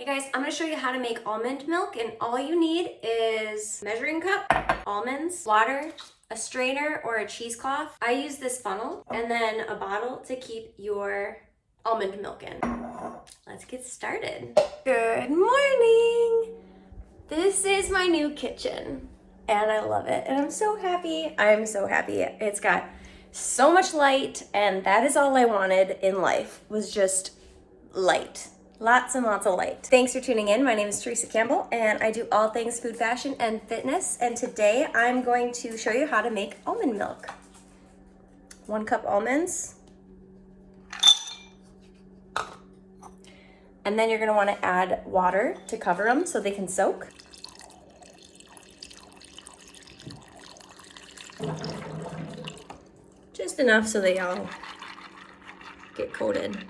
Hey guys, I'm gonna show you how to make almond milk, and all you need is measuring cup, almonds, water, a strainer or a cheesecloth. I use this funnel, and then a bottle to keep your almond milk in. Let's get started. Good morning! This is my new kitchen, and I love it, and I'm so happy. I'm so happy. It's got so much light, and that is all I wanted in life, was just light. Lots and lots of light. Thanks for tuning in. My name is Teresa Campbell, and I do all things food, fashion, and fitness. And today I'm going to show you how to make almond milk. 1 cup almonds. And then you're gonna wanna add water to cover them so they can soak. Just enough so they all get coated.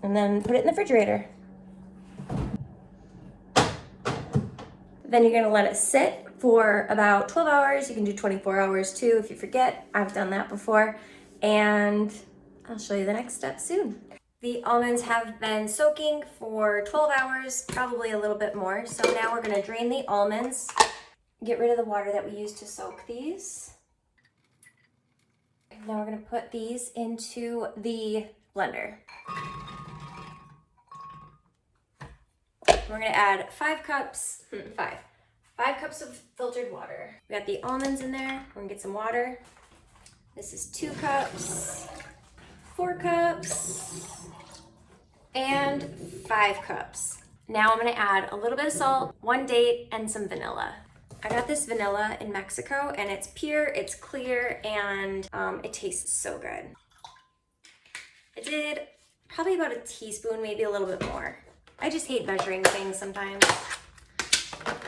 And then put it in the refrigerator. Then you're gonna let it sit for about 12 hours. You can do 24 hours too if you forget. I've done that before. And I'll show you the next step soon. The almonds have been soaking for 12 hours, probably a little bit more. So now we're gonna drain the almonds, get rid of the water that we used to soak these. Now we're gonna put these into the blender. We're gonna add 5 cups of filtered water. We got the almonds in there. We're gonna get some water. This is 2 cups, 4 cups, and 5 cups. Now I'm gonna add a little bit of salt, 1 date, and some vanilla. I got this vanilla in Mexico, and it's pure, it's clear, and it tastes so good. I did probably about a teaspoon, maybe a little bit more. I just hate measuring things sometimes.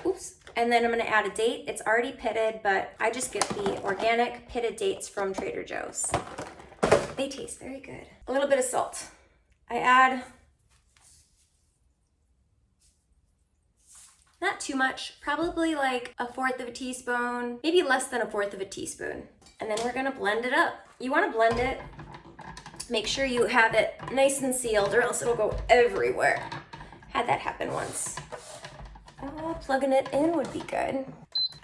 Oops. And then I'm gonna add a date. It's already pitted, but I just get the organic pitted dates from Trader Joe's. They taste very good. A little bit of salt. I add not too much, probably like 1/4 of a teaspoon, maybe less than 1/4 of a teaspoon. And then we're gonna blend it up. You wanna blend it, make sure you have it nice and sealed or else it'll go everywhere. Had that happen once. Oh, plugging it in would be good.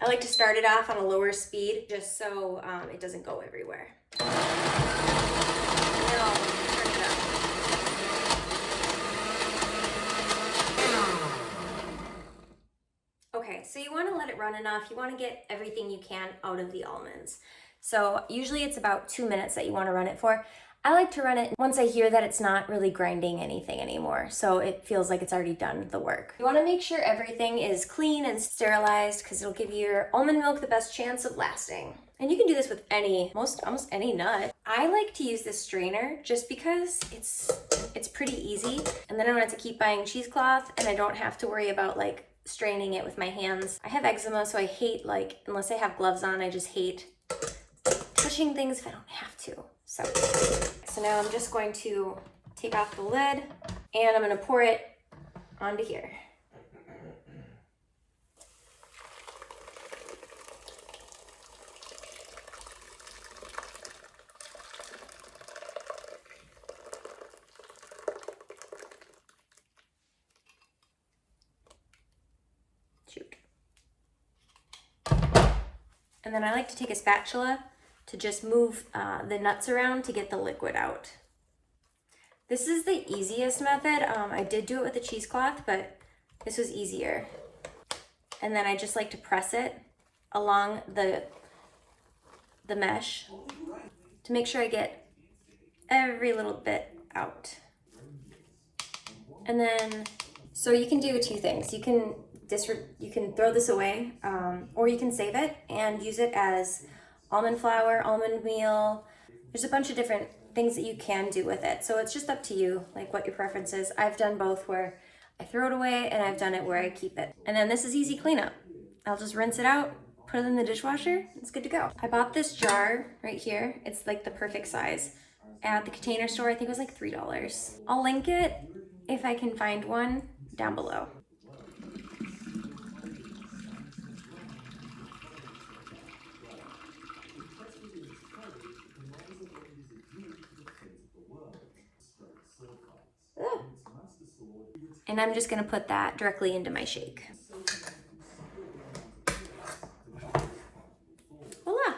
I like to start it off on a lower speed just so it doesn't go everywhere. And then I'll turn it up. Okay, so you want to let it run enough. You want to get everything you can out of the almonds. So usually it's about 2 minutes that you want to run it for. I like to run it once I hear that it's not really grinding anything anymore, so it feels like it's already done the work. You want to make sure everything is clean and sterilized because it'll give your almond milk the best chance of lasting. And you can do this with almost any nut. I like to use this strainer just because it's pretty easy, and then I don't have to keep buying cheesecloth, and I don't have to worry about like straining it with my hands. I have eczema, so I hate, like, unless I have gloves on, I just hate touching things if I don't have to. So now I'm just going to take off the lid, and I'm going to pour it onto here. Shoot. And then I like to take a spatula to just move the nuts around to get the liquid out. This is the easiest method. I did do it with a cheesecloth, but this was easier. And then I just like to press it along the mesh to make sure I get every little bit out. And then, so you can do 2 things. You can throw this away, or you can save it and use it as almond flour, almond meal. There's a bunch of different things that you can do with it. So it's just up to you, like what your preference is. I've done both where I throw it away, and I've done it where I keep it. And then this is easy cleanup. I'll just rinse it out, put it in the dishwasher, it's good to go. I bought this jar right here. It's like the perfect size. At the Container Store, I think it was like $3. I'll link it, if I can find one, down below. And I'm just gonna put that directly into my shake. Voila,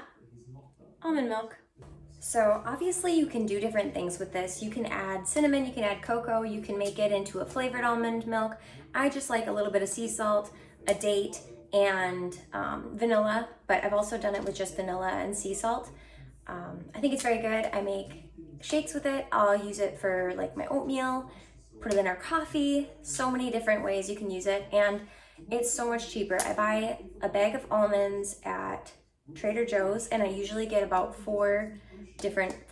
almond milk. So obviously you can do different things with this. You can add cinnamon, you can add cocoa, you can make it into a flavored almond milk. I just like a little bit of sea salt, a date, and vanilla, but I've also done it with just vanilla and sea salt. I think it's very good. I make shakes with it. I'll use it for like my oatmeal, put it in our coffee, so many different ways you can use it, and it's so much cheaper. I buy a bag of almonds at Trader Joe's, and I usually get about four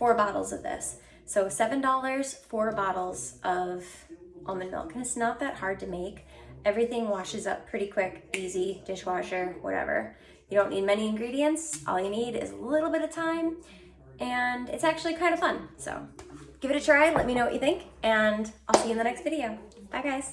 bottles of this. So $7, 4 bottles of almond milk, and it's not that hard to make. Everything washes up pretty quick, easy, dishwasher, whatever. You don't need many ingredients. All you need is a little bit of time, and it's actually kind of fun. So give it a try, let me know what you think, and I'll see you in the next video. Bye guys.